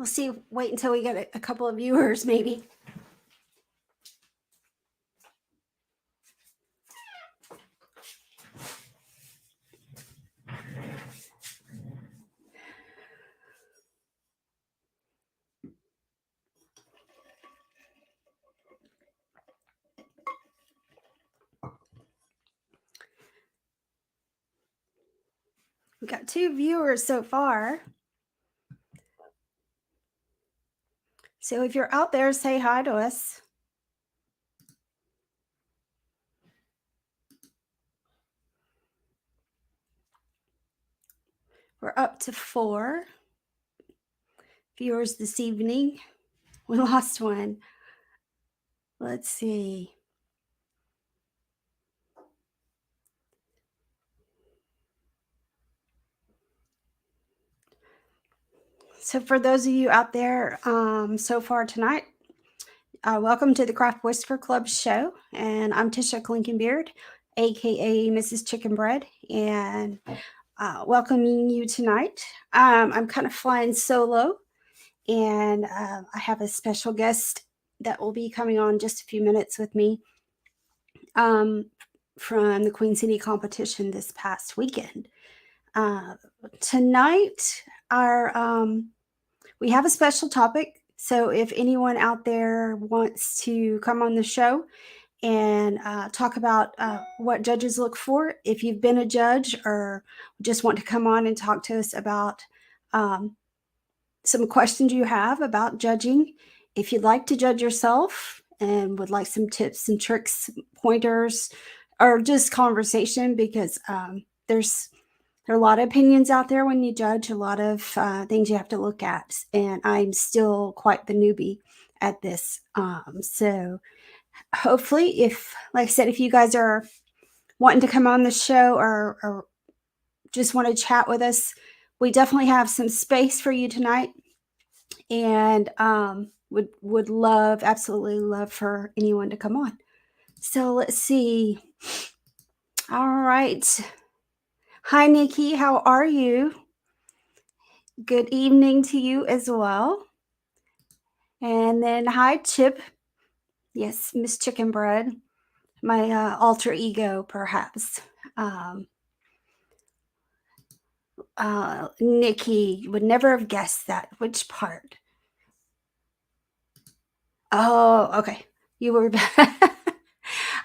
We'll see. Wait until we get a couple of viewers, maybe. We got 2 viewers so far. So if you're out there, say hi to us. We're up to 4 viewers this evening. We lost one. Let's see. So for those of you out there so far tonight, welcome to the Craft Whisker Club show. And I'm Tisha Clinkenbeard, aka Mrs. Chicken Bread, and welcoming you tonight. I'm kind of flying solo, and I have a special guest that will be coming on just a few minutes with me from the Queen City competition this past weekend. Tonight, we have a special topic. So if anyone out there wants to come on the show and talk about what judges look for, if you've been a judge or just want to come on and talk to us about some questions you have about judging, if you'd like to judge yourself and would like some tips and tricks, pointers, or just conversation, because there are a lot of opinions out there when you judge, a lot of things you have to look at, and I'm still quite the newbie at this. So hopefully, like I said, if you guys are wanting to come on the show or just want to chat with us, we definitely have some space for you tonight, and would love, absolutely love for anyone to come on. So let's see. All right. Hi, Nikki. How are you? Good evening to you as well. And then hi, Chip. Yes, Miss Chicken Bread, my alter ego, perhaps. Nikki would never have guessed that. Which part? Oh, okay. You were.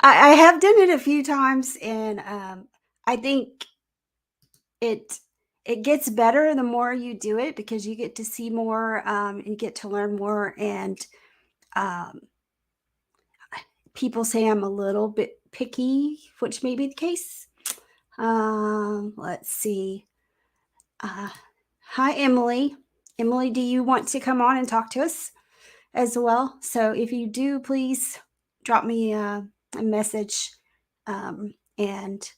I have done it a few times, and I think it gets better the more you do it, because you get to see more and get to learn more. And um, people say I'm a little bit picky, which may be the case. Let's see. Hi, Emily. Emily, do you want to come on and talk to us as well? So if you do, please drop me a message, and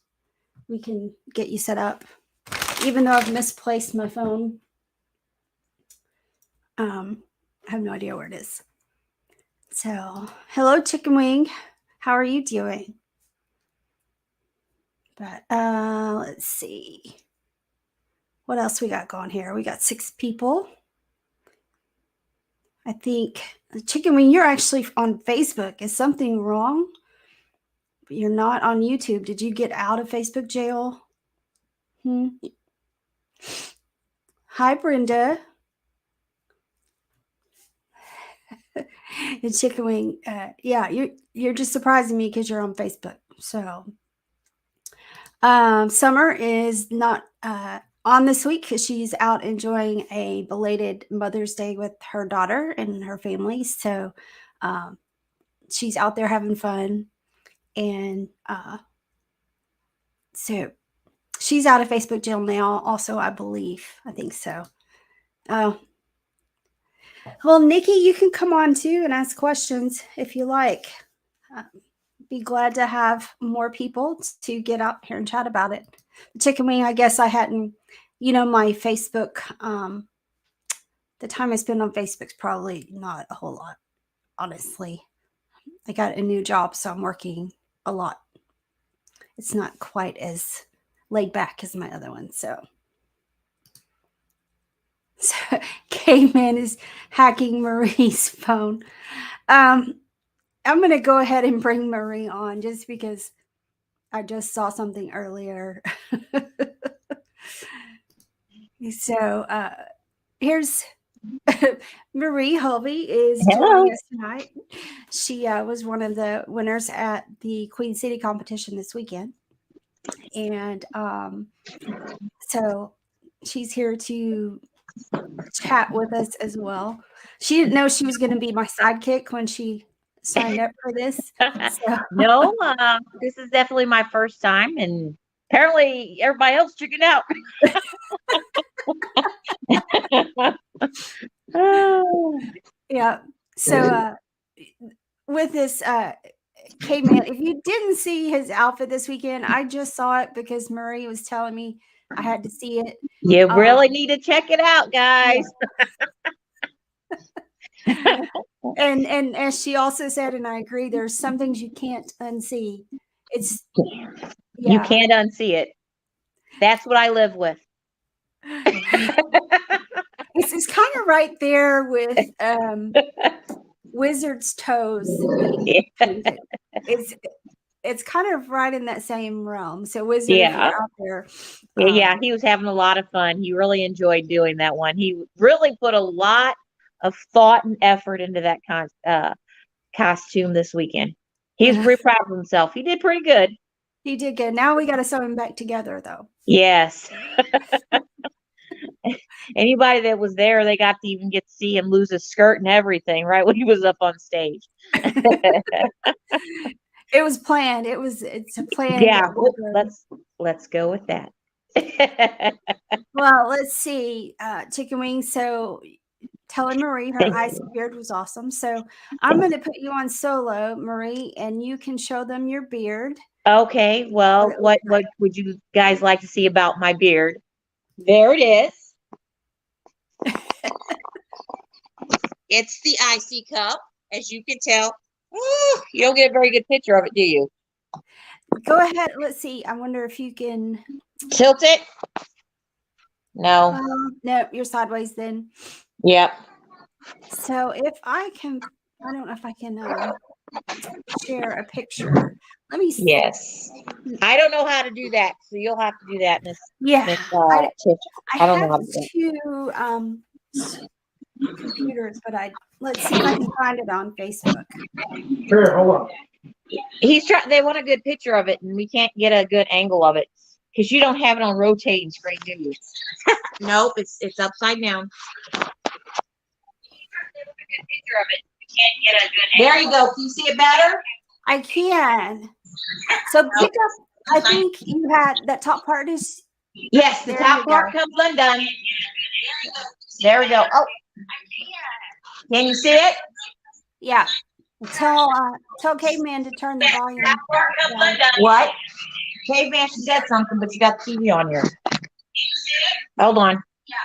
we can get you set up. Even though I've misplaced my phone, I have no idea where it is. So, hello, Chicken Wing. How are you doing? But let's see. What else we got going here? We got 6 people. I think, Chicken Wing, you're actually on Facebook. Is something wrong? But you're not on YouTube. Did you get out of Facebook jail? Hi, Brenda. And Chicken Wing, yeah, you're just surprising me because you're on Facebook. So, Summer is not on this week because she's out enjoying a belated Mother's Day with her daughter and her family. So, she's out there having fun, and so she's out of Facebook jail now. Also, I believe, I think so. Well, Nikki, you can come on too and ask questions if you like. Be glad to have more people to get out here and chat about it. Chicken Wing, I guess I hadn't, my Facebook, the time I spend on Facebook's probably not a whole lot, honestly. I got a new job, so I'm working a lot. It's not quite as laid back as my other one. So Caveman is hacking Marie's phone. I'm going to go ahead and bring Marie on just because I just saw something earlier. So here's Marie Hobie is Hello. joining us tonight. She was one of the winners at the Queen City competition this weekend. And so she's here to chat with us as well. She didn't know she was going to be my sidekick when she signed up for this. So. No, this is definitely my first time, and apparently everybody else chickened out. Yeah. So with this Caveman, if you didn't see his outfit this weekend, I just saw it because Marie was telling me I had to see it. You really need to check it out, guys. Yeah. And as she also said, and I agree, there's some things you can't unsee. It's You can't unsee it. That's what I live with. It's kind of right there with Wizard's toes being painted. It's kind of right in that same realm. So Wizard, if you're out there. Yeah, he was having a lot of fun. He really enjoyed doing that one. He really put a lot of thought and effort into that costume this weekend. He's pretty proud of himself. He did pretty good. He did good. Now we got to sew him back together, though. Yes. Anybody that was there, they got to even get to see him lose his skirt and everything, right, when he was up on stage. It was planned. It's a plan. Yeah, let's go with that. Well, let's see. Chicken Wings. So telling Marie her icy beard was awesome. So I'm going to put you on solo, Marie, and you can show them your beard. Okay. Well, what would you guys like to see about my beard? There it is. It's the icy cup, as you can tell. Ooh, you don't get a very good picture of it, do you? Go ahead. Let's see. I wonder if you can tilt it. No. No, you're sideways then. Yep. So if I can, I don't know if I can share a picture. Let me see. Yes. I don't know how to do that, so you'll have to do that. I don't have know how to do two computers, but let's see if I can find it on Facebook. Sure, hold on. They want a good picture of it, and we can't get a good angle of it because you don't have it on rotating screen, do you? Nope, it's upside down. There you go. Can you see it better? I can. So pick up. I think you had that top part is. Yes, the top part comes undone. There we go. Oh, can you see it? Yeah. Tell Caveman to turn the volume down. What? Caveman, she said something, but you got the TV on here. Hold on.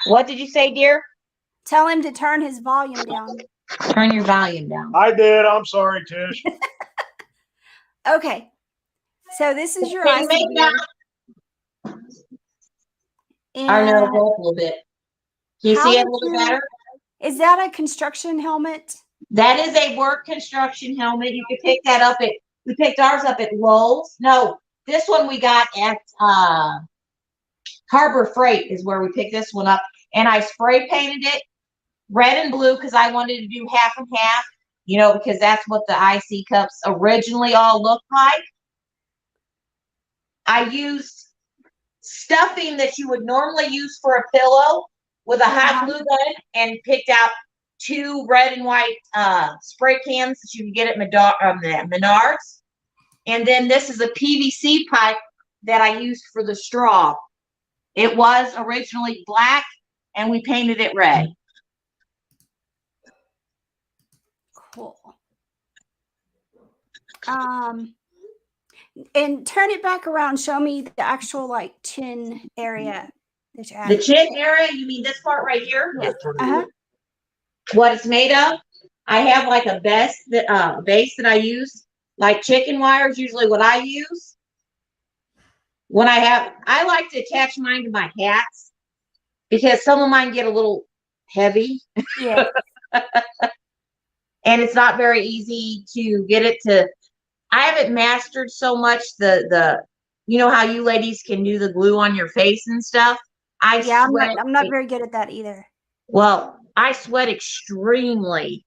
What did you say, dear? Tell him to turn his volume down. Turn your volume down. I did. I'm sorry, Tish. Okay. So this is your icy beard. Our nose a little bit. Can you see it a little better? Is that a construction helmet? That is a work construction helmet. You can pick that up we picked ours up at Lowe's. No, this one we got at Harbor Freight is where we picked this one up. And I spray painted it red and blue because I wanted to do half and half, because that's what the IC cups originally all looked like. I used stuffing that you would normally use for a pillow with a hot glue gun and picked out 2 red and white spray cans that you can get at Menards. And then this is a PVC pipe that I used for the straw. It was originally black and we painted it red. Cool. And turn it back around. Show me the actual chin area that you have. The chin area? You mean this part right here? Yes. What it's made of? I have like a base that I use, like chicken wire is usually what I use. I like to attach mine to my hats because some of mine get a little heavy. Yeah. And it's not very easy to get it to. I haven't mastered so much the you know how you ladies can do the glue on your face and stuff. I Yeah, sweat. I'm not very good at that either. Well, I sweat extremely.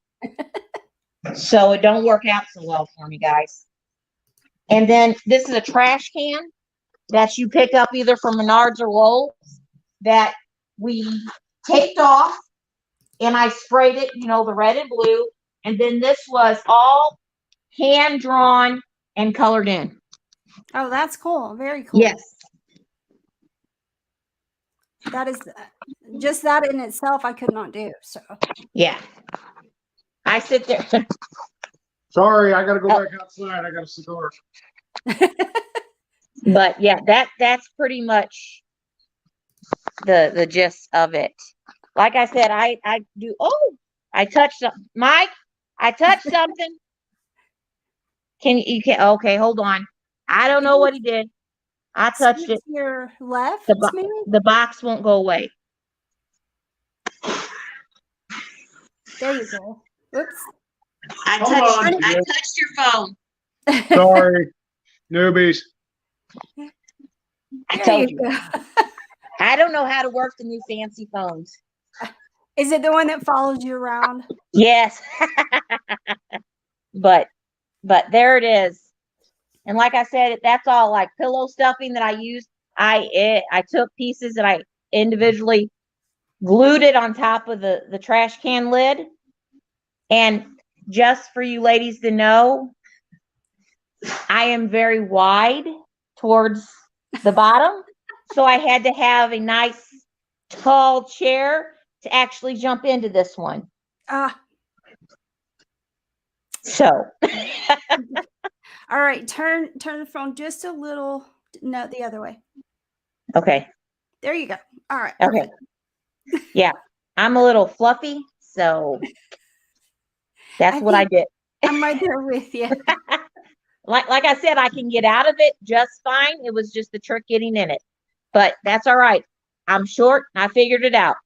So it don't work out so well for me, guys. And then this is a trash can that you pick up either from Menards or Lowe's that we taped off, and I sprayed it, you know, the red and blue. And then this was all hand drawn and colored in. Oh, that's cool. Very cool. Yes. That is just that in itself I could not do. So Yeah. I sit there. Sorry, I gotta go back outside. I got a cigar. But yeah, that's pretty much the gist of it. Like I said, I do. Oh, I touched something. Mike, I touched something. You can okay, hold on. I don't know what he did. I touched Scoot it. to your left, The, maybe? the box won't go away. There you go. Oops. I Hold touched on. I touched your phone. Sorry, newbies. I There told you you. go. I don't know how to work the new fancy phones. Is it the one that follows you around? Yes. but there it is. And like I said, that's all like pillow stuffing that I used. I took pieces and I individually glued it on top of the trash can lid. And just for you ladies to know, I am very wide towards the bottom. So I had to have a nice tall chair to actually jump into this one. So all right, turn the phone just a little. No, the other way. okay. There you go. All right. Okay. Yeah. I'm a little fluffy, so that's what I did. I'm right there with you. Like I said, I can get out of it just fine. It was just the trick getting in it. But that's all right. I'm short. I figured it out.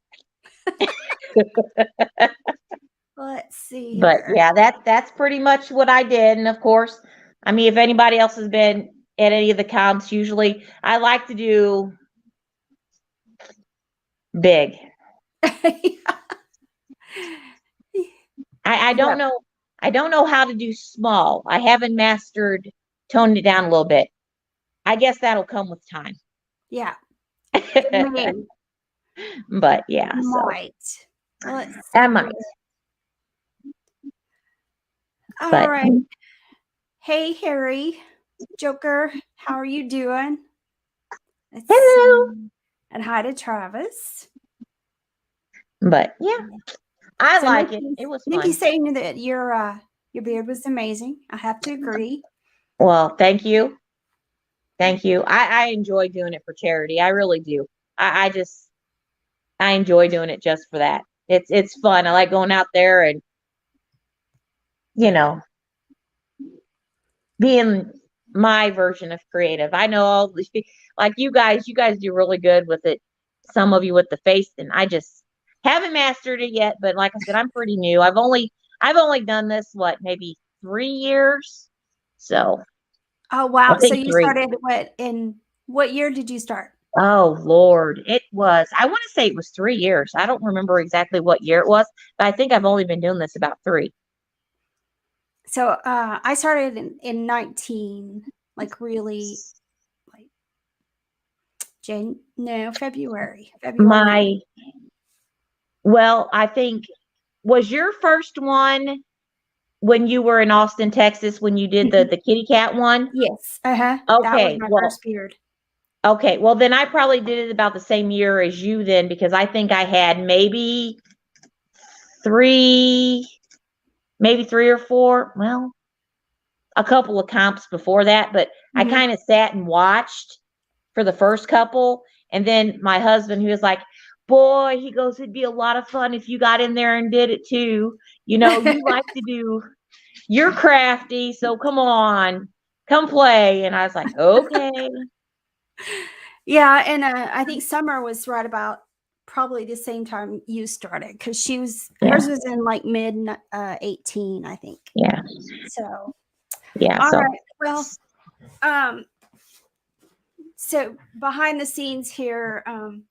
Let's see. But Here. yeah, that's pretty much what I did. And of course, I mean, if anybody else has been at any of the comps, usually I like to do big. I don't know. I don't know how to do small. I haven't mastered toned it down a little bit. I guess that'll come with time. Yeah. But yeah, might. Let's see. I might. All But right. Hey, Harry, Joker, how are you doing? Let's hello. see. And hi to Travis. But yeah, I So like it. It was fun. Nikki's saying that your beard was amazing. I have to agree. Well, thank you. Thank you. I enjoy doing it for charity. I really do. I enjoy doing it just for that. It's fun. I like going out there and, you know, being my version of creative. I know all these people, like you guys do really good with it. Some of you with the face, and I just haven't mastered it yet. But like I said, I'm pretty new. I've only done this maybe 3 years. So. Oh wow! So you 3. started what year did you start? Oh Lord, I want to say it was 3 years. I don't remember exactly what year it was, but I think I've only been doing this about 3. So I started in 19, like really, like February. Well, I think, was your first one when you were in Austin, Texas, when you did the kitty cat one? Yes. That Okay. was my first beard. Okay. Well, then I probably did it about the same year as you then, because I think I had maybe 3 or 4. Well, a couple of comps before that, but I kind of sat and watched for the first couple. And then my husband, he was like, boy, he goes, it'd be a lot of fun if you got in there and did it too. You know, you like to do, you're crafty. So come on, come play. And I was like, okay. Yeah. And I think summer was right about probably the same time you started because hers was in like mid 18, I think. Yeah. So Yeah. all So right. Well, so behind the scenes here,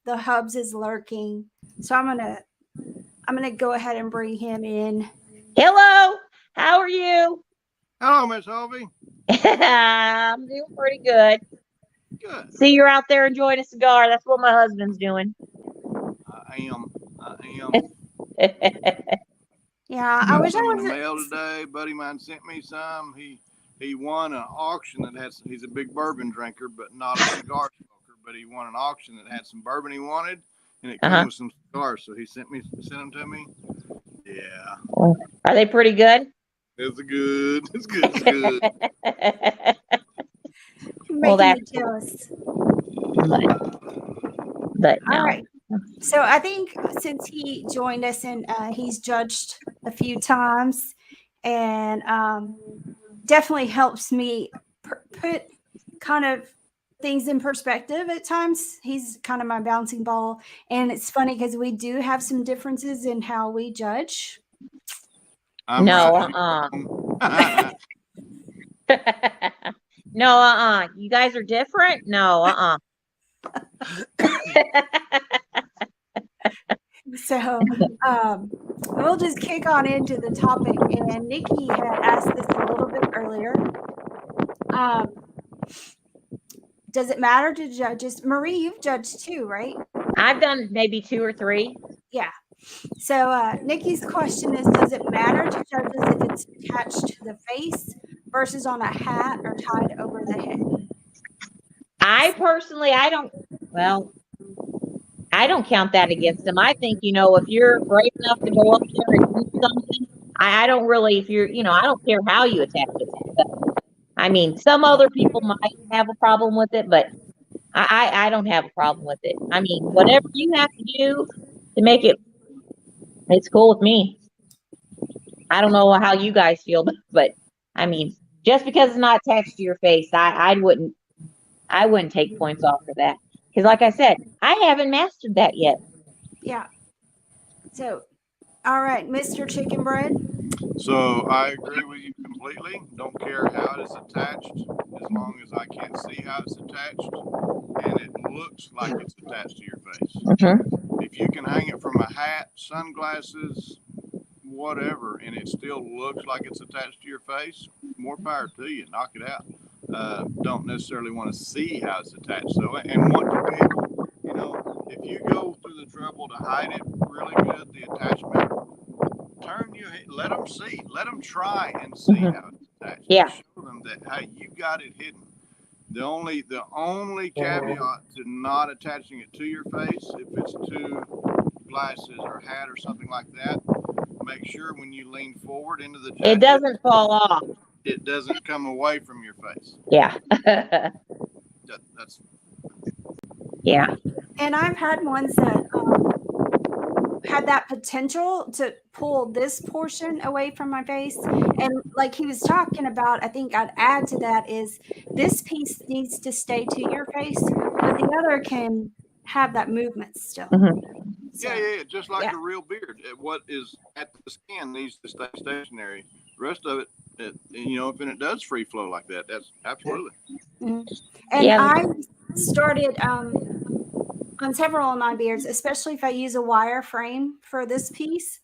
the Hubs is lurking. So I'm gonna go ahead and bring him in. hello. How are you? Hello, Miss Hobie. I'm doing pretty good. Good. See, you're out there enjoying a cigar. That's what my husband's doing. I am. Yeah, I Got wish I some in the was. mail today. Buddy of mine sent me some. He won an auction that had. He's a big bourbon drinker, but not a cigar smoker. But he won an auction that had some bourbon he wanted, and it came with some cigars. So he sent them to me. Yeah. Are they pretty good? It's good. It's good. It's good. Making me jealous. But no. All right. So I think since he joined us and he's judged a few times, and definitely helps me put kind of things in perspective at times. He's kind of my bouncing ball, and it's funny because we do have some differences in how we judge. No, no, you guys are different? No, So we'll just kick on into the topic. And Nikki had asked this a little bit earlier. Does it matter to judges? Marie, you've judged too, right? I've done maybe 2 or 3. Yeah. So Nikki's question is, does it matter to judges if it's attached to the face versus on a hat or tied over the head? I personally, I don't count that against them. I think, if you're brave enough to go up there and do something, I don't really, I don't care how you attach it. But, I mean, some other people might have a problem with it, but I don't have a problem with it. I mean, whatever you have to do to make it's cool with me. I don't know how you guys feel, but I mean, just because it's not attached to your face, I wouldn't take points off for that. Because like I said, I haven't mastered that yet. Yeah. So, all right, Mr. Chicken Bread. So I agree with you completely. Don't care how it is attached, as long as I can see how it's attached and it looks like it's attached to your face. Mm-hmm. If you can hang it from a hat, sunglasses, whatever, and it still looks like it's attached to your face, more power to you. Knock it out. Don't necessarily want to see how it's attached. So, and want to be able, if you go through the trouble to hide it really good, the attachment, turn your head, let them see, let them try and see how it's attached. Yeah. Show them that, hey, you got it hidden. The only caveat to not attaching it to your face, if it's to glasses or hat or something like that, make sure when you lean forward into the jacket, it doesn't fall off. It doesn't come away from your face. Yeah. That's. Yeah. And I've had ones that had that potential to pull this portion away from my face. And like he was talking about, I think I'd add to that is this piece needs to stay to your face, but the other can have that movement still. Mm-hmm. So, yeah. Just like a real beard. What is at the skin needs to stay stationary. The rest of it, if it does free flow like that, that's absolutely. Mm-hmm. And I started on several of my beards, especially if I use a wire frame for this piece,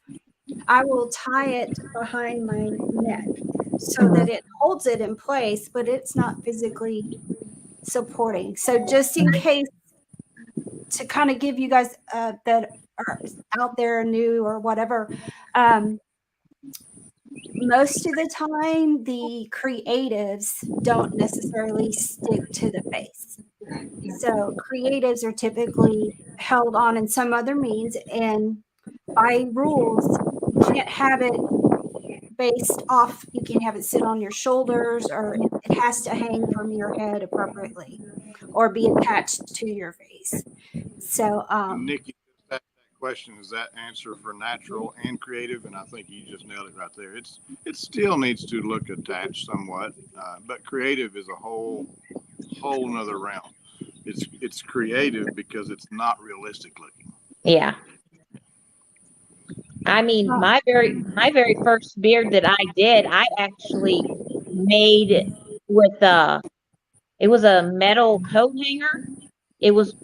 I will tie it behind my neck so that it holds it in place, but it's not physically supporting. So just in case, to kind of give you guys that are out there new or whatever, most of the time the creatives don't necessarily stick to the face. So creatives are typically held on in some other means, and by rules, you can't have it based off. You can't have it sit on your shoulders, or it has to hang from your head appropriately, or be attached to your face. So, Nikki, that question is that answer for natural and creative, and I think you just nailed it right there. It still needs to look attached somewhat, but creative is a whole nother realm. It's creative because it's not realistic looking. Yeah. I mean, Oh. my very first beard that I did, I actually made with it was a metal coat hanger. It was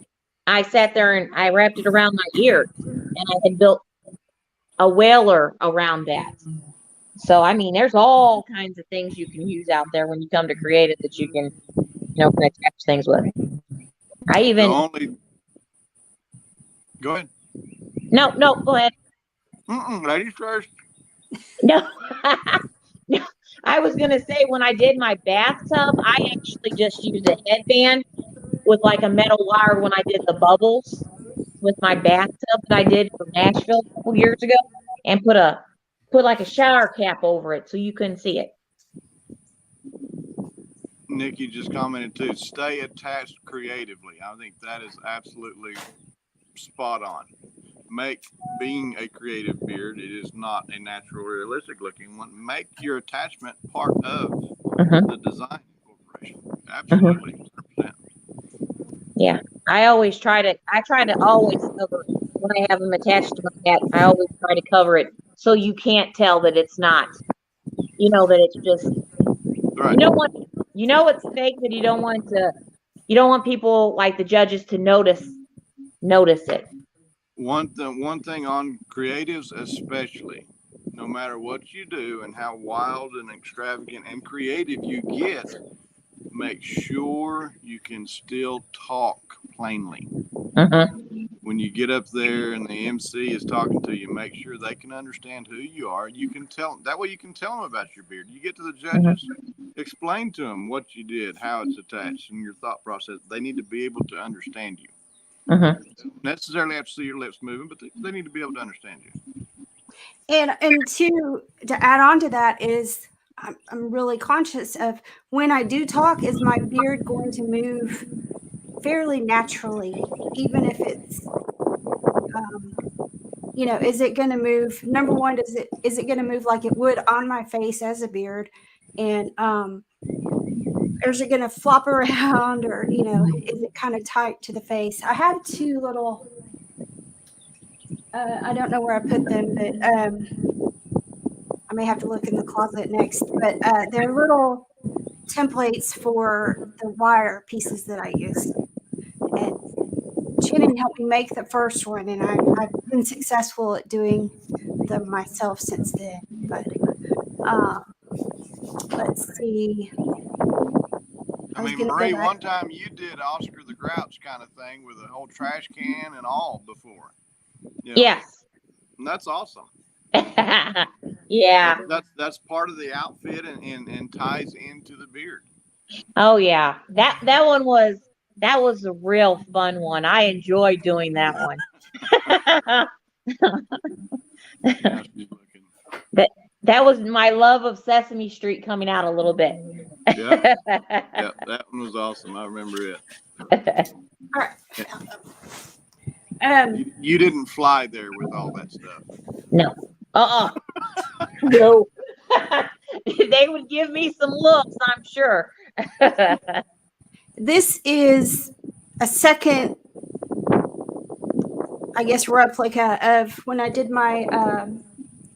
I sat there and I wrapped it around my ear, and I had built a whaler around that. So I mean, there's all kinds of things you can use out there when you come to creative that you can, can attach things with. I The even only. Go ahead. no, go ahead. Ladies first. No. No, I was gonna say when I did my bathtub, I actually just used a headband with like a metal wire when I did the bubbles with my bathtub that I did for Nashville a couple years ago, and put like a shower cap over it so you couldn't see it. Nikki just commented too. Stay attached creatively. I think that is absolutely spot on. Being a creative beard, it is not a natural, realistic looking one. Make your attachment part of the design incorporation. Absolutely, 100%. Yeah, I try to always cover when I have them attached to my hat. I always try to cover it so you can't tell that it's not. That it's just Right. It's fake, but you don't want people like the judges to notice it. One thing on creatives, especially, no matter what you do and how wild and extravagant and creative you get, make sure you can still talk plainly. When you get up there and the MC is talking to you, make sure they can understand who you are. You can tell that way. You can tell them about your beard. You get to the judges, explain to them what you did, how it's attached, and your thought process. They need to be able to understand you. Don't necessarily have to see your lips moving, but they need to be able to understand you. And to add on to that is I'm really conscious of when I do talk, is my beard going to move fairly naturally, even if it's is it going to move? Number one, is it going to move like it would on my face as a beard, and or is it going to flop around, or is it kind of tight to the face? I have two little. I don't know where I put them, but I may have to look in the closet next. But they're little templates for the wire pieces that I use, and Shannon helped me make the first one, and I've been successful at doing them myself since then. But let's see. I mean, Marie, one time you did Oscar the Grouch kind of thing with a whole trash can and all before. Yes. And that's awesome. Yeah. That's part of the outfit and ties into the beard. Oh yeah. That one was a real fun one. I enjoyed doing that one. Yeah, she's looking. That was my love of Sesame Street coming out a little bit. Yeah, that one was awesome. I remember it. All right. You didn't fly there with all that stuff. No. No. They would give me some looks, I'm sure. This is a second, I guess, replica of when I did my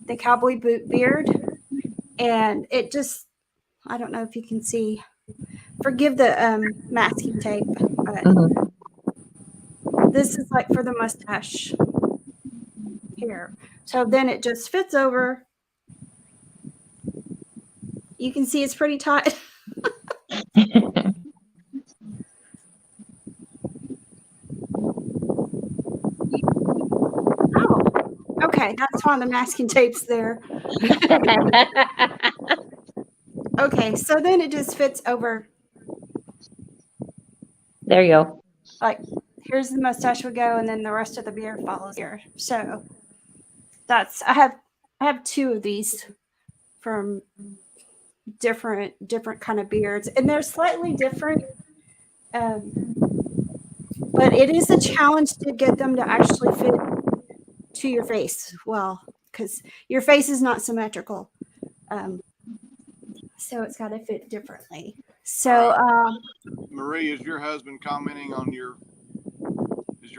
the cowboy boot beard, and it just, I don't know if you can see. Forgive the masking tape, but this is like for the mustache here. So then it just fits over. You can see it's pretty tight. Oh, okay. That's why the masking tape's there. Okay, so then it just fits over. There you go. Like, here's the mustache would go, and then the rest of the beard follows here. So that's I have two of these from different kind of beards, and they're slightly different. But it is a challenge to get them to actually fit to your face well, because your face is not symmetrical. So it's got to fit differently. So, Marie, is your husband commenting on your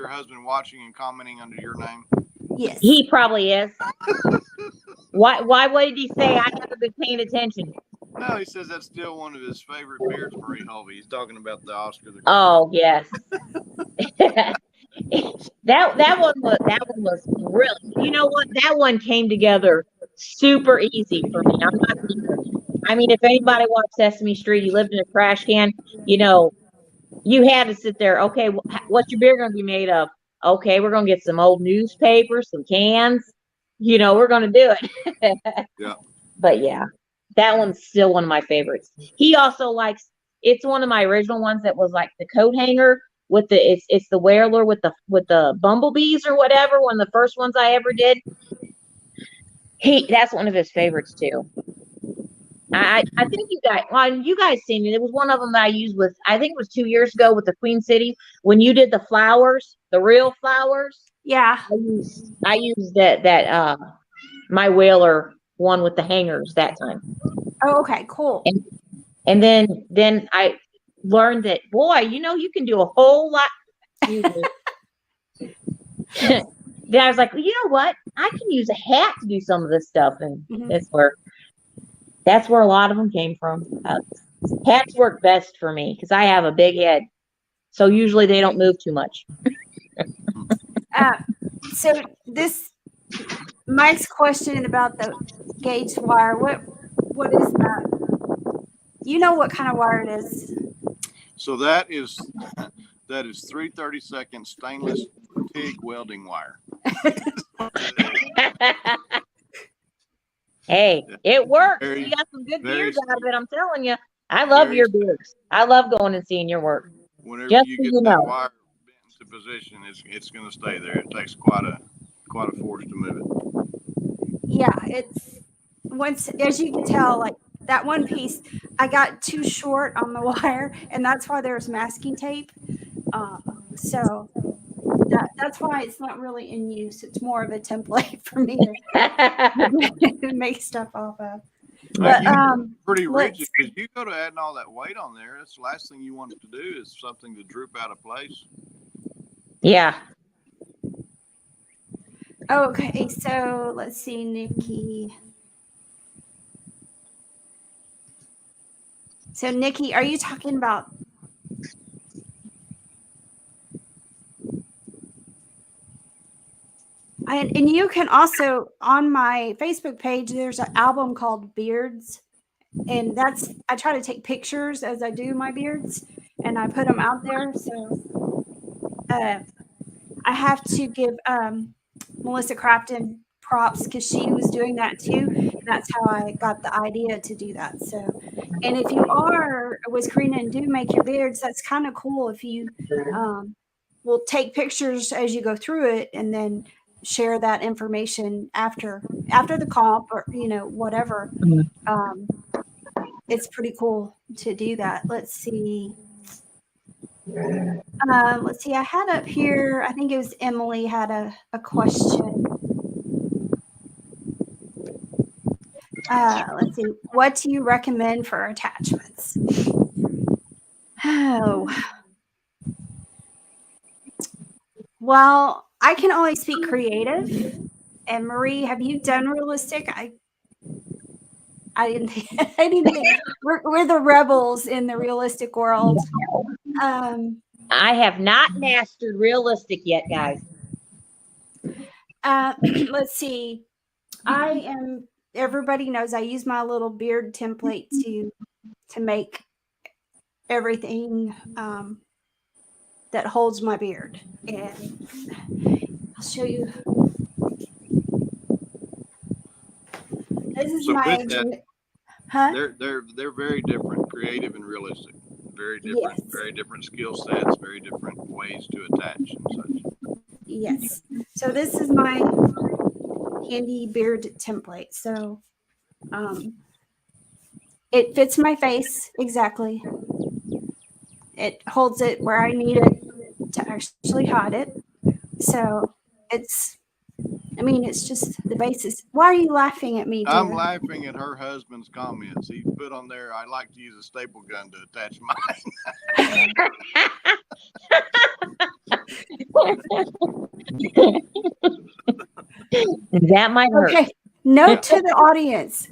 your husband watching and commenting under your name? Yes. He probably is. Why? What did he say? I haven't been paying attention. No, he says that's still one of his favorite beards, Marie Hobie. He's talking about the Oscar the Grouch. Oh yes. that one was brilliant. You know what? That one came together super easy for me. I'm not kidding. I mean, if anybody watched Sesame Street, you lived in a trash can, you know, you had to sit there. Okay, what's your beer going to be made of? Okay, we're going to get some old newspapers, some cans. You know, we're going to do it. Yeah. But yeah, that one's still one of my favorites. He also likes. It's one of my original ones that was like the coat hanger with the it's the Whaler with the bumblebees or whatever. One of the first ones I ever did. That's one of his favorites too. I think you guys seen it. It was one of them that I used with, I think it was 2 years ago with the Queen City when you did the flowers, the real flowers. Yeah. I used that my Whaler one with the hangers that time. Oh, okay, cool. And then I learned that, boy, you know, you can do a whole lot. Then I was like, well, you know what? I can use a hat to do some of this stuff, and that's where a lot of them came from. Hats work best for me because I have a big head, so usually they don't move too much. So Mike's question about the gauge wire. What is that? You know what kind of wire it is? So that is 3/32 stainless TIG welding wire. Hey, it works. Very, you got some good very beards out of it. I'm telling you. I love your beards. I love going and seeing your work. Whenever Just you so get you that know. wire bent into position, it's going to stay there. It takes quite a force to move it. Yeah, it's once, as you can tell, like that one piece, I got too short on the wire, and that's why there's masking tape. So that's why it's not really in use. It's more of a template for me to make stuff off of. But Pretty rigid because you go to adding all that weight on there. That's the last thing you want it to do is something to droop out of place. Yeah. Okay, so let's see, Nikki. So Nikki, are you talking about? And you can also, on my Facebook page, there's an album called Beards. And I try to take pictures as I do my beards and I put them out there. So I have to give Melissa Crafton props because she was doing that too. And that's how I got the idea to do that. So, and if you are a Whiskerina and do make your beards, that's kind of cool if you will take pictures as you go through it and then share that information after the comp or, you know, whatever. It's pretty cool to do that. Let's see. I had up here, I think it was Emily had a question. Let's see. What do you recommend for attachments? Oh. Well, I can only speak creative. And Marie, have you done realistic? I didn't think we're the rebels in the realistic world. I have not mastered realistic yet, guys. Let's see. Everybody knows I use my little beard template to make everything that holds my beard. And I'll show you. This is they're very different, creative and realistic. Very different, very different skill sets, very different ways to attach and such. Yes. So this is my handy beard template. So it fits my face exactly. It holds it where I need it to actually hide it. So it's just the basis. Why are you laughing at me, dear? I'm laughing at her husband's comments. He put on there, I like to use a staple gun to attach mine. That might hurt. Okay. Note to the audience: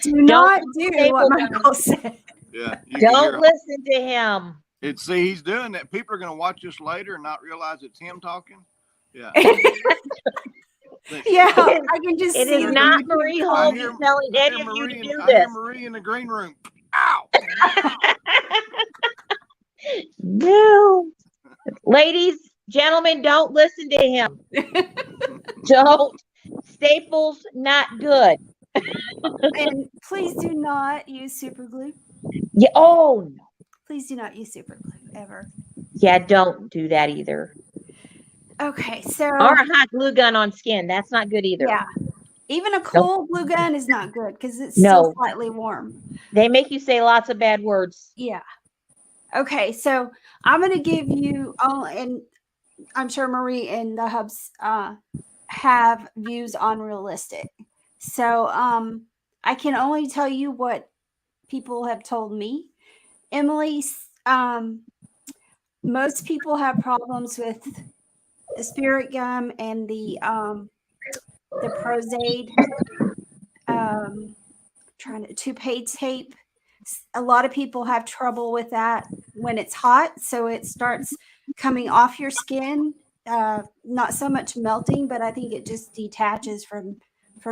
do not do what staple gun. Michael said. Yeah. You can Don't hear listen to him. see, he's doing that. People are going to watch this later and not realize it's him talking. Yeah. Yeah, I can just It see is the not movie. Marie I Hobie hear- telling I any hear of you to Marie do I hear this. Marie in the green room. Ow! No. Ladies, gentlemen, don't listen to him. Don't. Staples, not good. And please do not use super glue. Yeah. Oh, no. Please do not use super glue ever. Yeah, don't do that either. Okay, so Or a hot glue gun on skin. That's not good either. yeah, even a cold glue gun is not good because it's No. still slightly warm. They make you say lots of bad words. Yeah. Okay, so I'm going to give you all, and I'm sure Marie and the Hubs have views on realistic. So I can only tell you what people have told me. Emily, most people have problems with the spirit gum and the Prozaid, trying to toupee tape. A lot of people have trouble with that when it's hot, so it starts coming off your skin. Not so much melting, but I think it just detaches from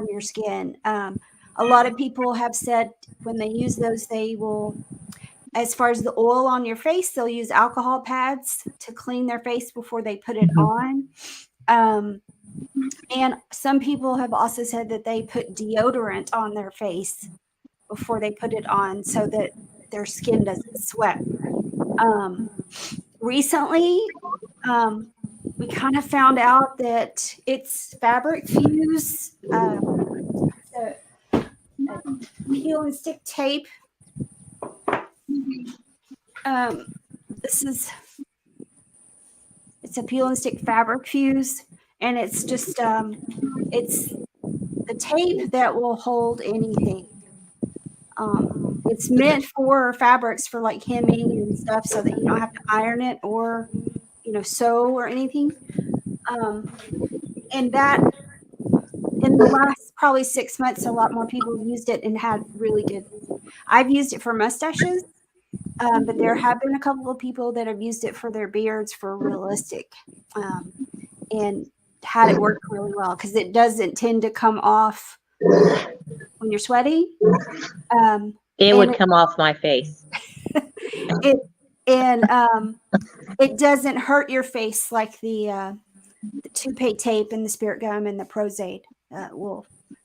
your skin. A lot of people have said when they use those, they will, as far as the oil on your face, they'll use alcohol pads to clean their face before they put it on. And some people have also said that they put deodorant on their face before they put it on so that their skin doesn't sweat. Recently, we kind of found out that it's fabric fuse, peel and stick tape. It's a peel and stick fabric fuse, and it's just it's the tape that will hold anything. It's meant for fabrics for like hemming and stuff so that you don't have to iron it or sew or anything. And that in the last probably 6 months, a lot more people have used it and had really good. I've used it for mustaches, but there have been a couple of people that have used it for their beards for realistic, and had it work really well because it doesn't tend to come off when you're sweaty. It would come off my face. It doesn't hurt your face like the toupee tape and the spirit gum and the Prozaid.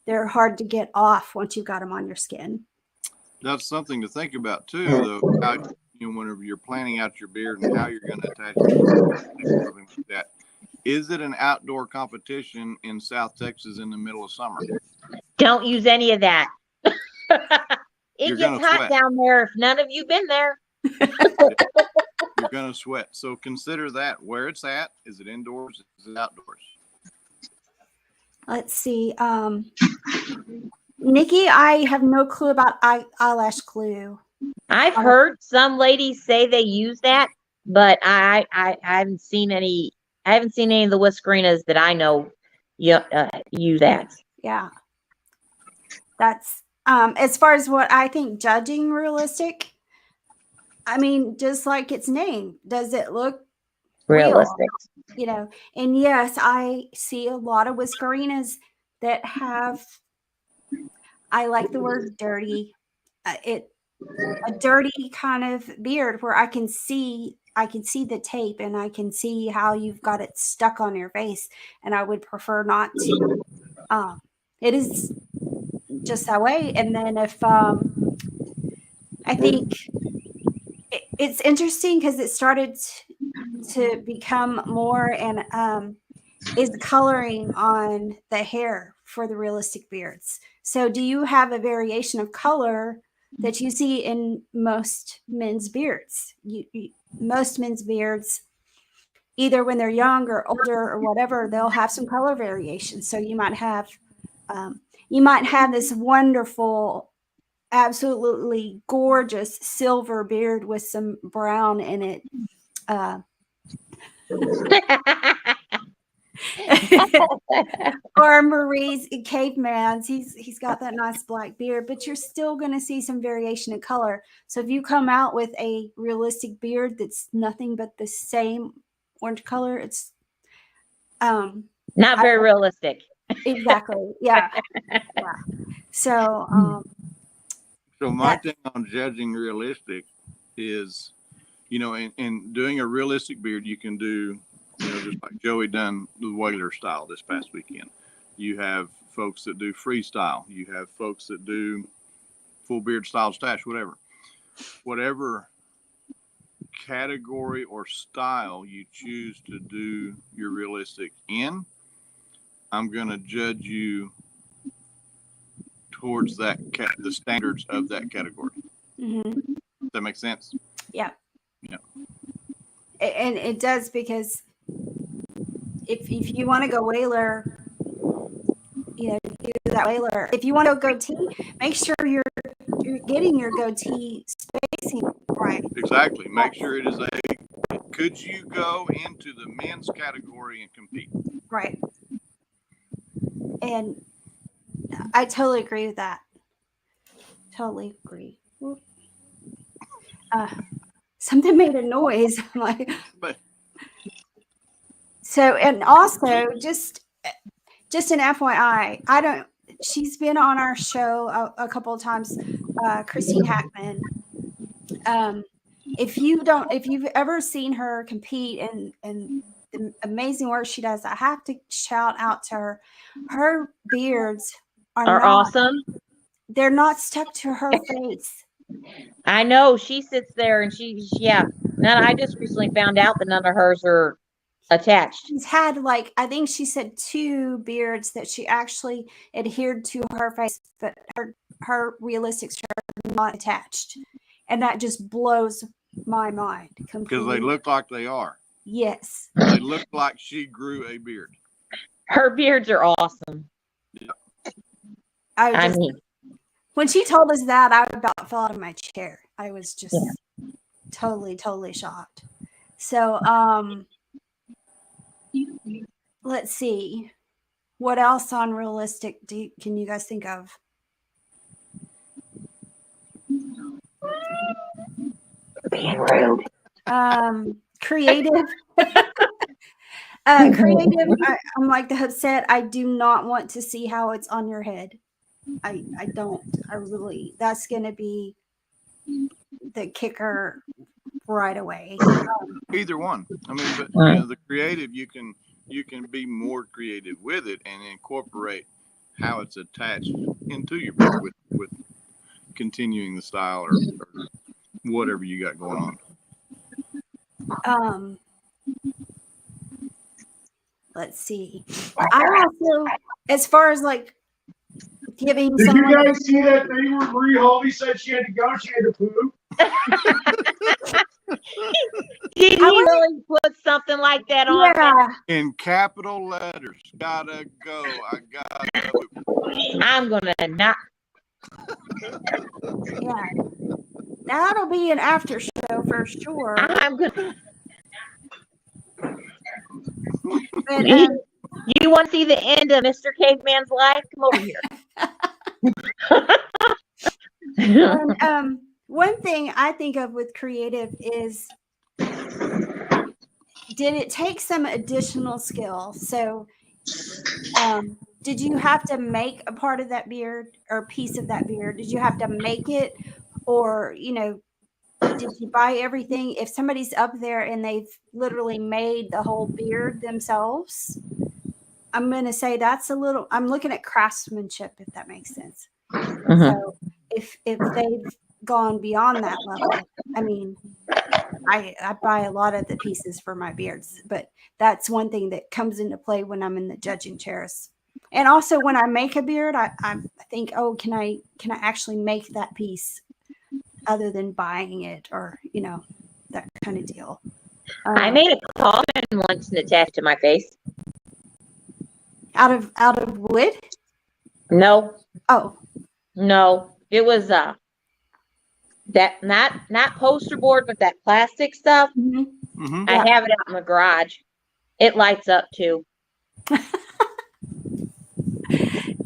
They're hard to get off once you've got them on your skin. That's something to think about too, though. How, whenever you're planning out your beard and how you're going to attach it, something like that. Is it an outdoor competition in South Texas in the middle of summer? Don't use any of that. You're It gonna gets hot sweat. down there if none of you been there. You're going to sweat. So consider that. Where it's at. Is it indoors? Is it outdoors? Let's see. Nikki, I have no clue about eyelash glue. I've heard some ladies say they use that, but I haven't seen any. I haven't seen any of the Whiskerinas that I know use that. Yeah. That's as far as what I think judging realistic. I mean, just like its name, does it look Realistic. real? And yes, I see a lot of Whiskerinas that have, I like the word dirty, a dirty kind of beard where I can see the tape and I can see how you've got it stuck on your face, and I would prefer not to. It is just that way. And then if I think it's interesting because it started to become more and is coloring on the hair for the realistic beards. So do you have a variation of color that you see in most men's beards? Most men's beards, either when they're young or older or whatever, they'll have some color variation. So you might have this wonderful, absolutely gorgeous silver beard with some brown in it. or Marie's caveman's. He's got that nice black beard, but you're still going to see some variation in color. So if you come out with a realistic beard that's nothing but the same orange color, it's Not very realistic. exactly, yeah. So So my thing on judging realistic is, in doing a realistic beard, you can do, just like Joey done the Whaler style this past weekend. You have folks that do freestyle. You have folks that do full beard style, stash, whatever category or style you choose to do your realistic in. I'm going to judge you towards the standards of that category. mm-hmm. Does that make sense? Yeah. Yeah. And it does, because if you want to go Whaler, do that Whaler. If you want to go goatee, make sure you're getting your goatee spacing right. Exactly. Make sure it is could you go into the men's category and compete? Right. And I totally agree with that. Totally agree. Something made a noise. I'm like, But so, and also just an FYI, she's been on our show a couple of times, Christine Hackman. If you've ever seen her compete and the amazing work she does, I have to shout out to her. Her beards are awesome. They're not stuck to her face. I know, she sits there and I just recently found out that none of hers are attached. She's had, I think she said 2 beards that she actually adhered to her face, but her realistics are not attached. And that just blows my mind completely. because they look like they are. Yes. They look like she grew a beard. Her beards are awesome. Yeah. I mean, when she told us that, I about fell out of my chair. I was just totally shocked. So, let's see. What else on realistic can you guys think of? Being rude. Creative. Creative. I'm like the upset. I do not want to see how it's on your head. I don't. I really. That's going to be the kicker right away. Either one. I mean, but the creative, you can be more creative with it and incorporate how it's attached into your beard with continuing the style or whatever you got going on. Let's see. I also, as far as giving Did someone. you guys see that thing where Marie Hobie said she had to go? She had to poop. Did he really put something like that on? Yeah. In capital letters, gotta go. I gotta go. I'm gonna not. Yeah. That'll be an after show for sure. I'm gonna. But, you want to see the end of Mr. Caveman's life? Come over here. One thing I think of with creative is, did it take some additional skill? So, did you have to make a part of that beard or a piece of that beard? Did you have to make it, or did you buy everything? If somebody's up there and they've literally made the whole beard themselves, I'm going to say that's I'm looking at craftsmanship, if that makes sense. Mm-hmm. So if they've gone beyond that level, I mean, I buy a lot of the pieces for my beards, but that's one thing that comes into play when I'm in the judging chairs. And also when I make a beard, I think, oh, can I actually make that piece other than buying it, or, that kind of deal. I made a coffin once and attached to my face. Out of wood? No. Oh. No. It was that not poster board, but that plastic stuff. Mm-hmm. Mm-hmm. I have it out in the garage. It lights up too.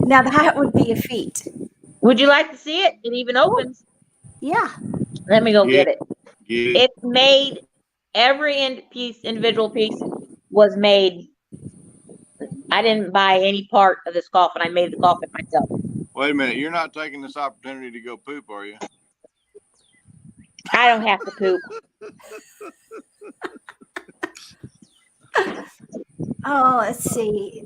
Now that would be a feat. Would you like to see it? It even opens. Yeah. Let me go Yeah. get it. Get it. It's made, every individual piece was made. I didn't buy any part of this coffin. I made the coffin myself. Wait a minute. You're not taking this opportunity to go poop, are you? I don't have to poop. Oh, let's see.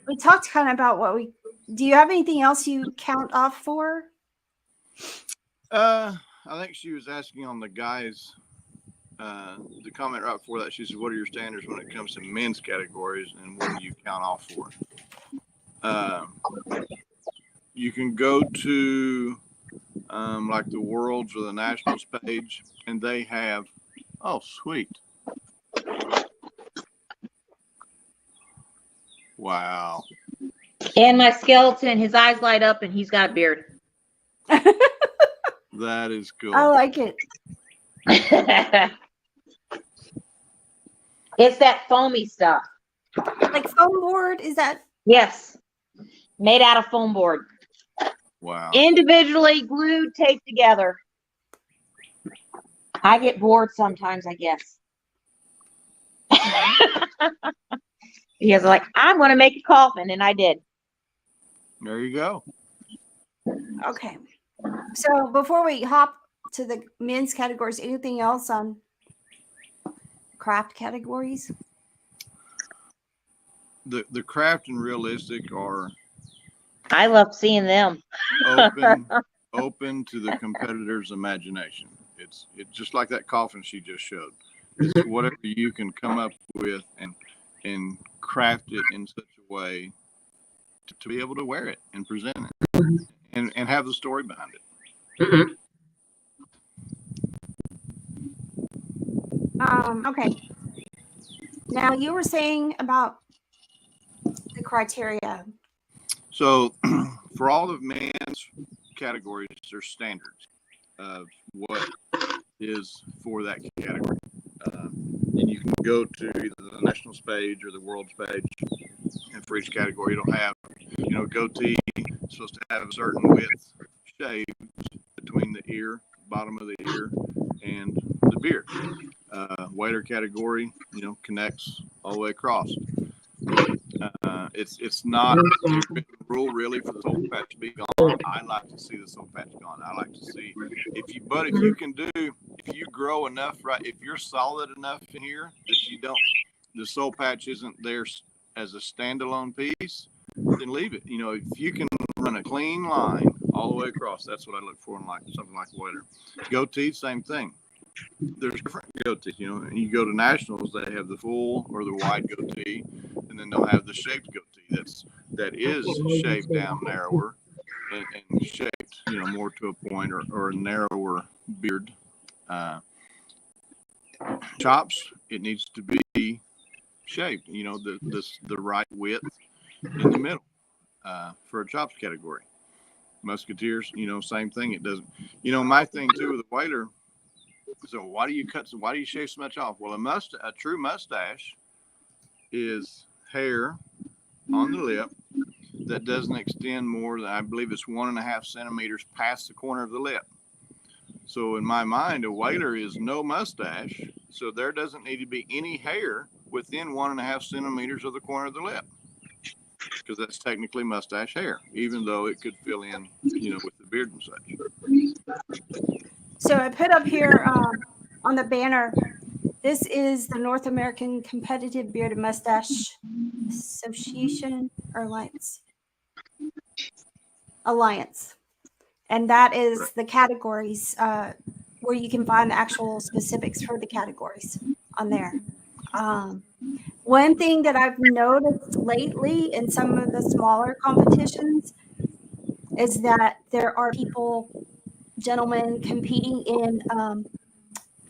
We talked kind of about what we. Do you have anything else you count off for? I think she was asking on the guys. The comment right before that, she said, "What are your standards when it comes to men's categories, and what do you count off for?" You can go to like the Worlds or the Nationals page, and they have. Oh, sweet! Wow, And my skeleton, his eyes light up, and he's got a beard. that is cool. I like it. It's that foamy stuff. Like foam board, is that? Yes. Made out of foam board. Wow. Individually glued, taped together. I get bored sometimes, I guess. He was like, I'm going to make a coffin, and I did. There you go. Okay. So before we hop to the men's categories, anything else on craft categories? The craft and realistic are I love seeing them. open to the competitor's imagination. It's just like that coffin she just showed. It's whatever you can come up with and craft it in such a way to be able to wear it and present it and have the story behind it. Okay. Now you were saying about the criteria. So for all of men's categories, there's standards of what is for that category. And you can go to either the Nationals page or the World's page. And for each category, it'll have, goatee is supposed to have a certain width shaved between the ear, bottom of the ear, and the beard. Waiter category, connects all the way across. It's not a written rule really for the soul patch to be gone. I like to see the soul patch gone. I like to see if you grow enough, right? If you're solid enough in here that the soul patch isn't there as a standalone piece, then leave it. If you can run a clean line all the way across, that's what I look for in something like waiter. Goatee, same thing. There's different goatees, and you go to Nationals, they have the full or the wide goatee, and then they'll have the shaped goatee that is shaved down narrower and shaped, more to a point or a narrower beard. Chops, it needs to be shaved, the right width in the middle for a chops category. Musketeers, same thing. It doesn't, my thing too with the waiter. So why do you shave so much off? Well, a true mustache is hair on the lip that doesn't extend more than, I believe it's 1.5 centimeters past the corner of the lip. So in my mind, a waiter is no mustache. So there doesn't need to be any hair within 1.5 centimeters of the corner of the lip, because that's technically mustache hair, even though it could fill in, with the beard and such. So I put up here on the banner, this is the North American Competitive Beard and Mustache Association or Alliance. And that is the categories where you can find the actual specifics for the categories on there. One thing that I've noticed lately in some of the smaller competitions is that there are gentlemen competing in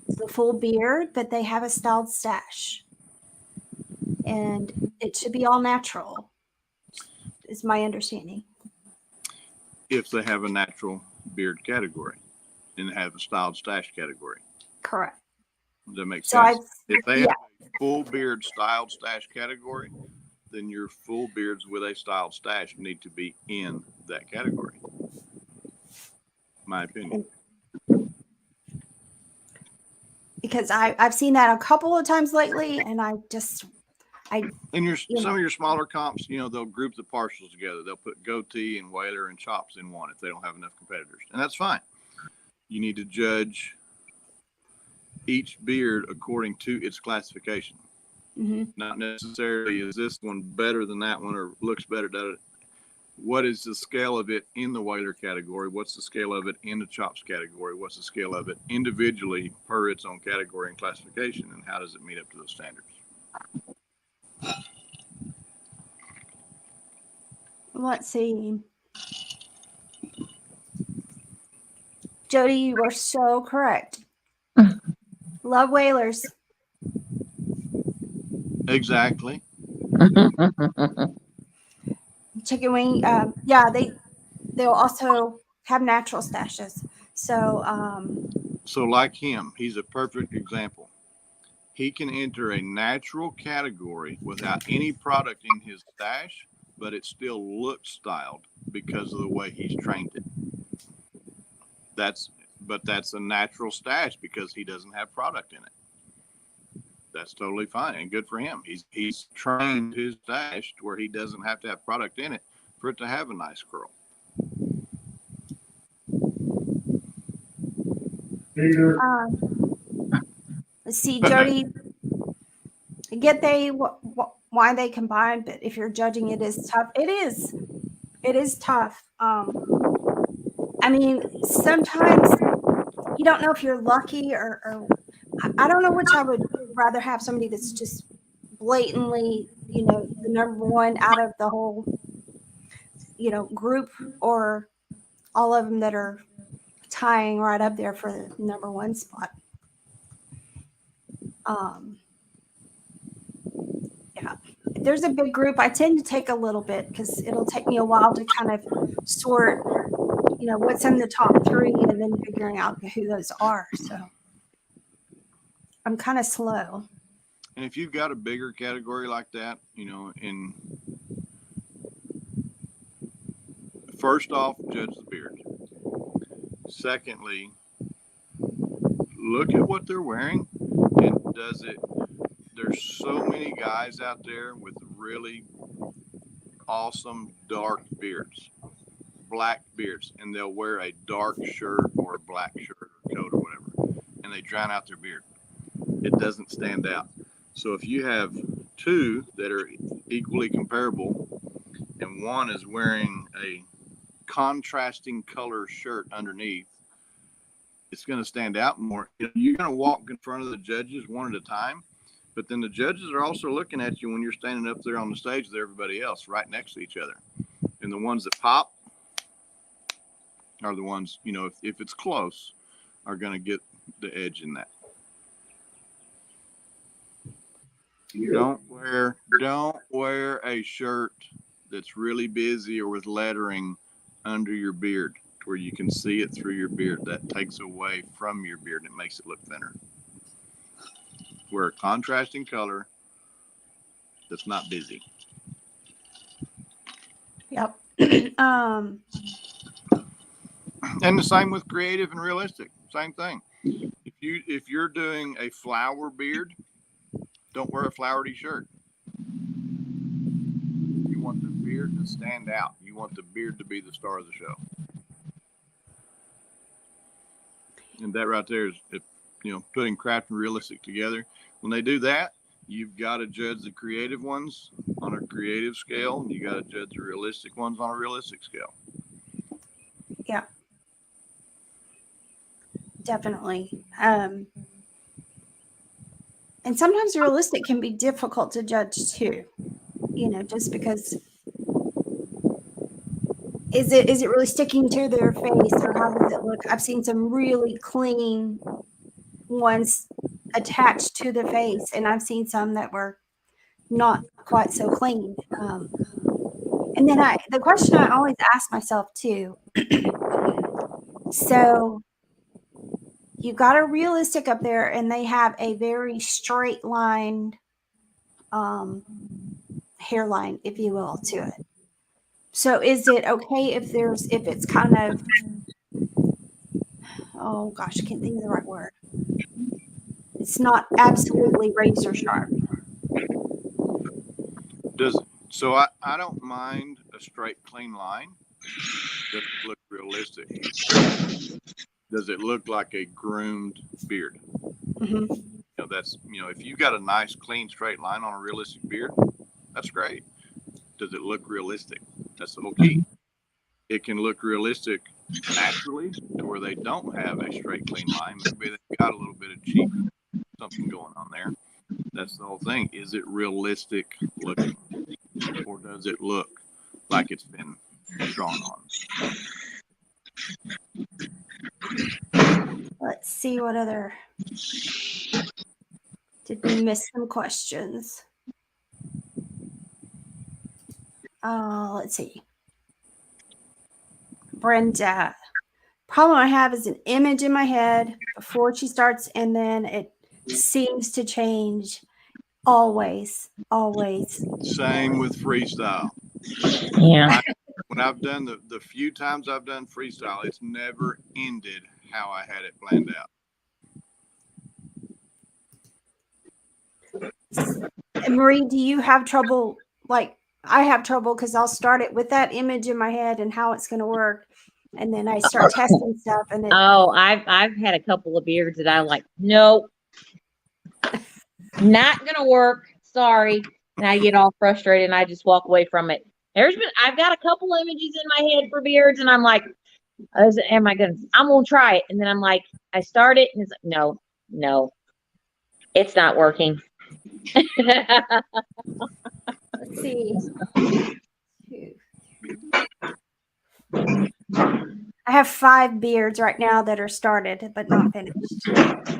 the full beard, but they have a styled stash, and it should be all natural, is my understanding. If they have a natural beard category and have a styled stash category. Correct. Does that make So sense? If they have a full beard styled stash category, then your full beards with a styled stash need to be in that category. My opinion. Because I've seen that a couple of times lately, and I And you some know. of your smaller comps, they'll group the partials together. They'll put goatee and whaler and chops in one if they don't have enough competitors, and that's fine. You need to judge each beard according to its classification. Not necessarily is this one better than that one or looks better. What is the scale of it in the whaler category? What's the scale of it in the chops category? What's the scale of it individually per its own category and classification? And how does it meet up to those standards? Let's see. Jody, you are so correct. Love whalers. Exactly. Chicken wing. Yeah, they'll also have natural stashes. So So like him, he's a perfect example. He can enter a natural category without any product in his stash, but it still looks styled because of the way he's trained it. That's a natural stash because he doesn't have product in it. That's totally fine and good for him. He's trained his stash to where he doesn't have to have product in it for it to have a nice curl. let's see, Jody. I get why they combine, but if you're judging it as tough, it is tough. I mean, sometimes you don't know if you're lucky or I don't know which I would rather have, somebody that's just blatantly, the number one out of the whole, group, or all of them that are tying right up there for the number one spot. Yeah. If there's a big group, I tend to take a little bit because it'll take me a while to kind of sort, what's in the top three and then figuring out who those are. So I'm kind of slow. And if you've got a bigger category like that, first off, judge the beard. Secondly, look at what they're wearing and there's so many guys out there with really awesome dark beards, black beards, and they'll wear a dark shirt or a black shirt or coat or whatever, and they drown out their beard. It doesn't stand out. So if you have two that are equally comparable and one is wearing a contrasting color shirt underneath, it's going to stand out more. You're going to walk in front of the judges one at a time, but then the judges are also looking at you when you're standing up there on the stage with everybody else right next to each other. And the ones that pop are the ones, if it's close, are going to get the edge in that. Don't wear a shirt that's really busy or with lettering under your beard where you can see it through your beard. That takes away from your beard and it makes it look thinner. Wear a contrasting color that's not busy. Yep. And the same with creative and realistic. Same thing. If you're doing a flower beard, don't wear a flowery shirt. You want the beard to stand out. You want the beard to be the star of the show. And that right there is, putting craft and realistic together. When they do that, you've got to judge the creative ones on a creative scale, and you got to judge the realistic ones on a realistic scale. Yeah. Definitely. And sometimes realistic can be difficult to judge too, just because is it really sticking to their face, or how does it look? I've seen some really clean ones attached to the face, and I've seen some that were not quite so clean. And then the question I always ask myself too, so you got a realistic up there and they have a very straight line hairline, if you will, to it. So is it okay if it's kind of, oh gosh, I can't think of the right word. It's not absolutely razor sharp. So I don't mind a straight, clean line. Does it look realistic? Does it look like a groomed beard? Mm-hmm. If you got a nice, clean, straight line on a realistic beard, that's great. Does it look realistic? That's the whole key. It can look realistic naturally to where they don't have a straight, clean line. Maybe they've got a little bit of cheek, something going on there. That's the whole thing. Is it realistic looking? Or does it look like it's been drawn on? Let's see what other. Did we miss some questions? Let's see. Brenda. Problem I have is an image in my head before she starts, and then it seems to change always. Same with freestyle. Yeah. When I've done the few times I've done freestyle, it's never ended how I had it planned out. And Marie, do you have trouble? Like I have trouble because I'll start it with that image in my head and how it's going to work, and then I start testing stuff, and then Oh, I've had a couple of beards that I'm like, nope, not gonna work. Sorry. And I get all frustrated and I just walk away from it. I've got a couple images in my head for beards, and I'm like, I'm gonna try it. And then I'm like, I start it and it's like, no, it's not working. let's see. I have 5 beards right now that are started but not finished.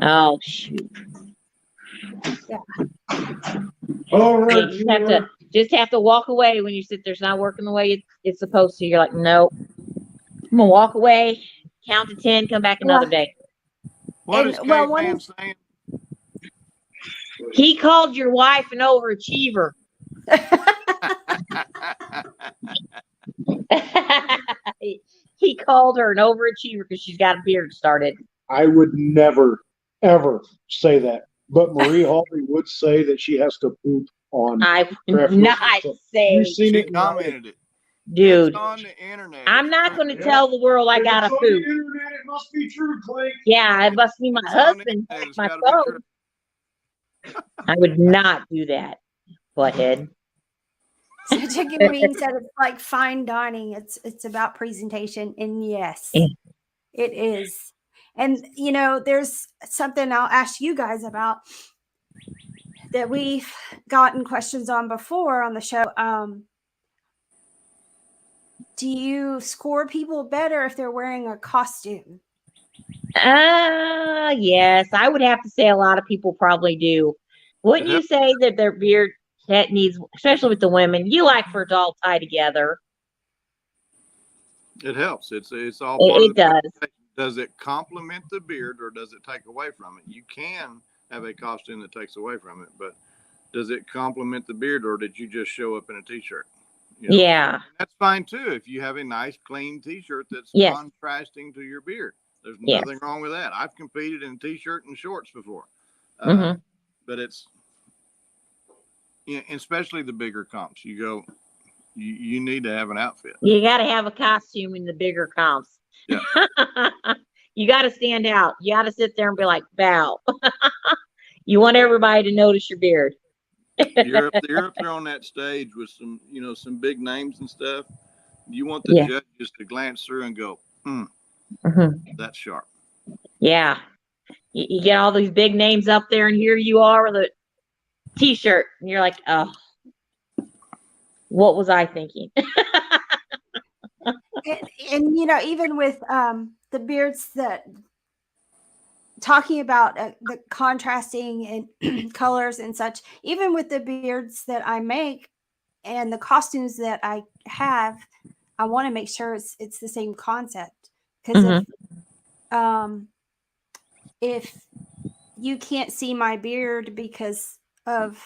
Oh shoot. All right. You just have to walk away when you sit there's not working the way it's supposed to. You're like, nope. I'm gonna walk away, count to 10, come back another day. What is Caveman saying? He called your wife an overachiever. He called her an overachiever because she's got a beard started. I would never, ever say that. But Marie Hobie would say that she has to poop on. I would Craft not Whisker. say, You've seen She it. commented it. dude. It's on the internet. I'm not going to tell the world I If got it's a on the poop. internet, it must be true, Clay. Yeah, it must be my It's on the husband. internet. It's My gotta be phone. true. I would not do that, butthead. So Chicken Wing said it's like fine dining. It's about presentation, and yes, Yeah. it is. And there's something I'll ask you guys about that we've gotten questions on before on the show. Do you score people better if they're wearing a costume? Yes, I would have to say a lot of people probably do. Wouldn't you say that their beard that needs, especially with the women, you like for it to all tie together? It helps. It's all part It of the does. presentation. Does it complement the beard or does it take away from it? You can have a costume that takes away from it, but does it complement the beard or did you just show up in a t-shirt? Yeah. That's fine too. If you have a nice clean t-shirt that's Yes. contrasting to your beard, there's Yes. nothing wrong with that. I've competed in t-shirt and shorts before, Mhm. but it's especially the bigger comps. You need to have an outfit. You got to have a costume in the bigger comps. Yeah. You got to stand out. You got to sit there and be like, bow. You want everybody to notice your beard. You're up there on that stage with some big names and stuff. You want the judges to glance through and go, that's sharp. Yeah. You get all these big names up there and here you are with a t-shirt and you're like, oh, what was I thinking? and even with the beards, that talking about the contrasting and colors and such, even with the beards that I make and the costumes that I have, I want to make sure it's the same concept, because if you can't see my beard because of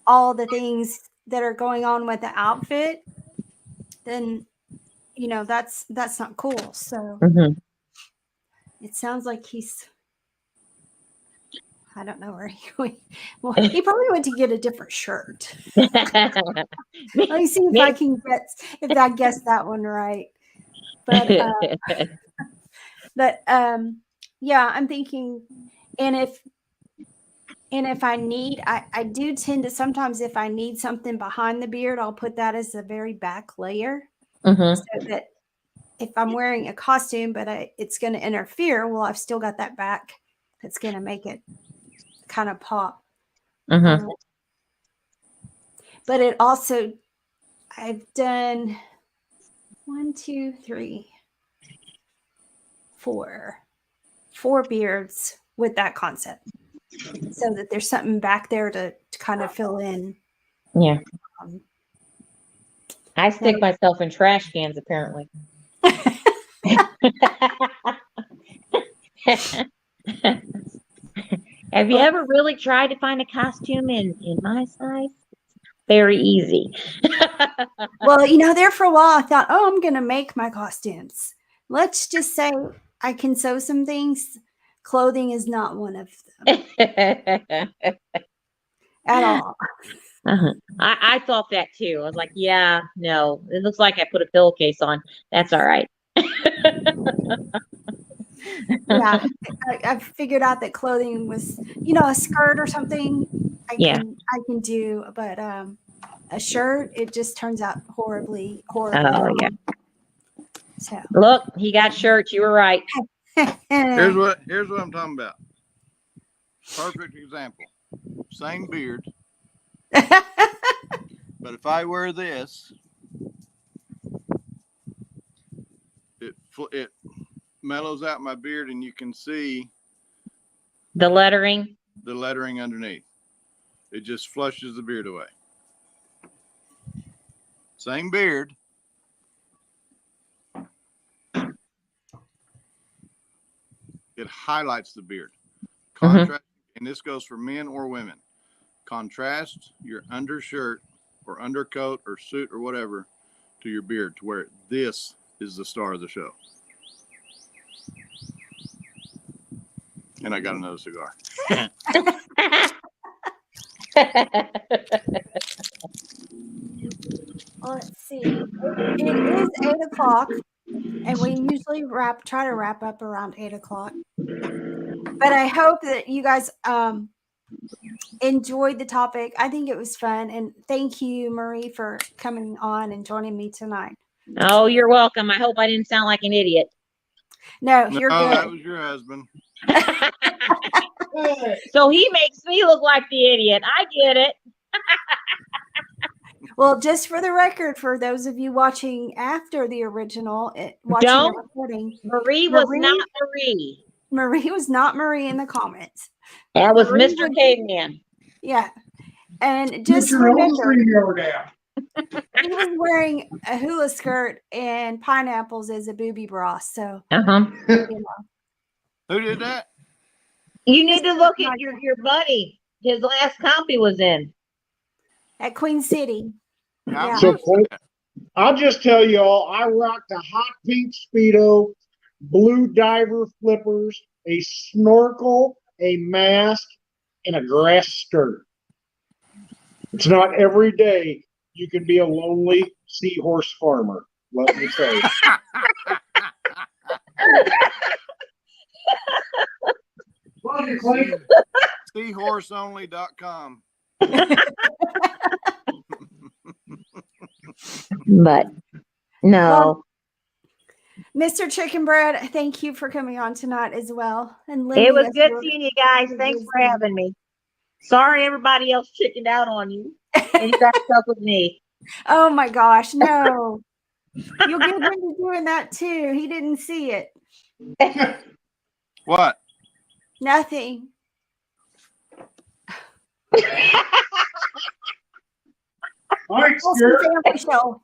all the things that are going on with the outfit, then that's not cool. So Mhm. it sounds like I don't know where he went. Well, he probably went to get a different shirt. Let me see if I can guess that one right. But yeah, I'm thinking, and if I need, I do tend to sometimes, if I need something behind the beard, I'll put that as the very back layer, Mhm. so that if I'm wearing a costume, but it's going to interfere, well, I've still got that back that's going to make it kind of pop. Mhm. But it also, I've done 1, 2, 3, 4 beards with that concept, so that there's something back there to kind of fill in. Yeah. Um, I stick myself in trash cans, apparently. Have you ever really tried to find a costume in my size? Very easy. Well, there for a while, I thought, oh, I'm going to make my costumes. Let's just say I can sew some things. Clothing is not one of them at all. Uh-huh. I thought that too. I was like, yeah, no, it looks like I put a pillowcase on. That's all right. Yeah, I figured out that clothing was, a skirt or something I Yeah. can do, but a shirt, it just turns out horribly Oh, wrong. yeah. So Look, he got shirts. You were right. Here's what I'm talking about. Perfect example. Same beard, but if I wear this, it mellows out my beard, and you can see The lettering. the lettering underneath. It just flushes the beard away. Same beard. It highlights the beard. Contrast, and this goes for men or women. Contrast your undershirt or undercoat or suit or whatever to your beard, to where this is the star of the show. And I got another cigar. Let's see. It is 8:00, and we usually try to wrap up around 8:00. But I hope that you guys enjoyed the topic. I think it was fun, and thank you, Marie, for coming on and joining me tonight. Oh, you're welcome. I hope I didn't sound like an idiot. No, No, you're good. that was your husband. So he makes me look like the idiot. I get it. Well, just for the record, for those of you watching after the original, watching the Don't. recording, Marie was not Marie. Marie was not Marie in the comments. That was Marie Mr. Caveman. Yeah. And just remember, he was wearing a hula skirt and pineapples as a booby bra. So, Uh-huh. Who did that? You need to look at your buddy. His last comp he was in. At Queen City. Yeah. So I'll just tell you all, I rocked a hot pink Speedo, blue diver flippers, a snorkel, a mask, and a grass skirt. It's not every day you can be a lonely seahorse farmer, let me tell you. Seahorseonly.com. But no. Well, Mr. Chicken Bread, thank you for coming on tonight as well. And It was good seeing you guys. Thanks for having me. Sorry everybody else chickened out on you. And you got stuck with me. Oh my gosh, no. You'll get him to doing that too. He didn't see it. What? Nothing. Family show.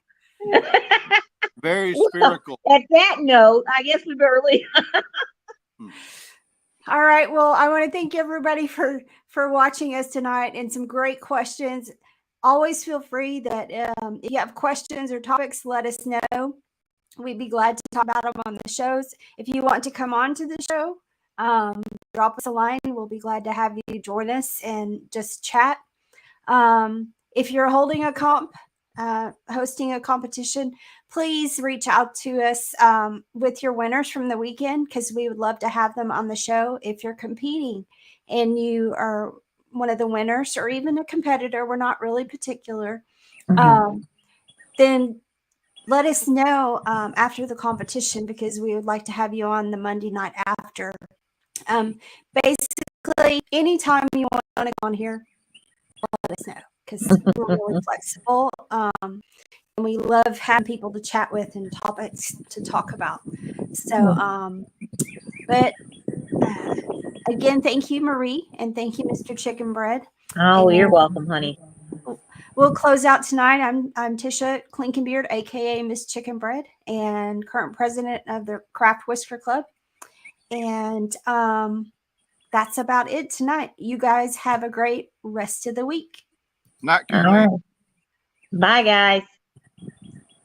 Very spherical. At that note, I guess we better leave. All right. Well, I want to thank everybody for watching us tonight and some great questions. always feel free that if you have questions or topics, let us know. We'd be glad to talk about them on the shows. If you want to come on to the show, drop us a line. We'll be glad to have you join us and just chat. If you're holding a hosting a competition, please reach out to us with your winners from the weekend, because we would love to have them on the show. If you're competing and you are one of the winners or even a competitor, we're not really particular, then let us know after the competition, because we would like to have you on the Monday night after. Basically, anytime you want to go on here, let us know, because we're really flexible. And we love having people to chat with and topics to talk about. So, but again, thank you, Marie, and thank you, Mr. Chicken Bread. Oh, And you're welcome, honey. we'll close out tonight. I'm Tisha Klinkenbeard, aka Miss Chicken Bread, and current president of the Craft Whisker Club. And that's about it tonight. You guys have a great rest of the week. Not All Kathleen. right. Bye, guys.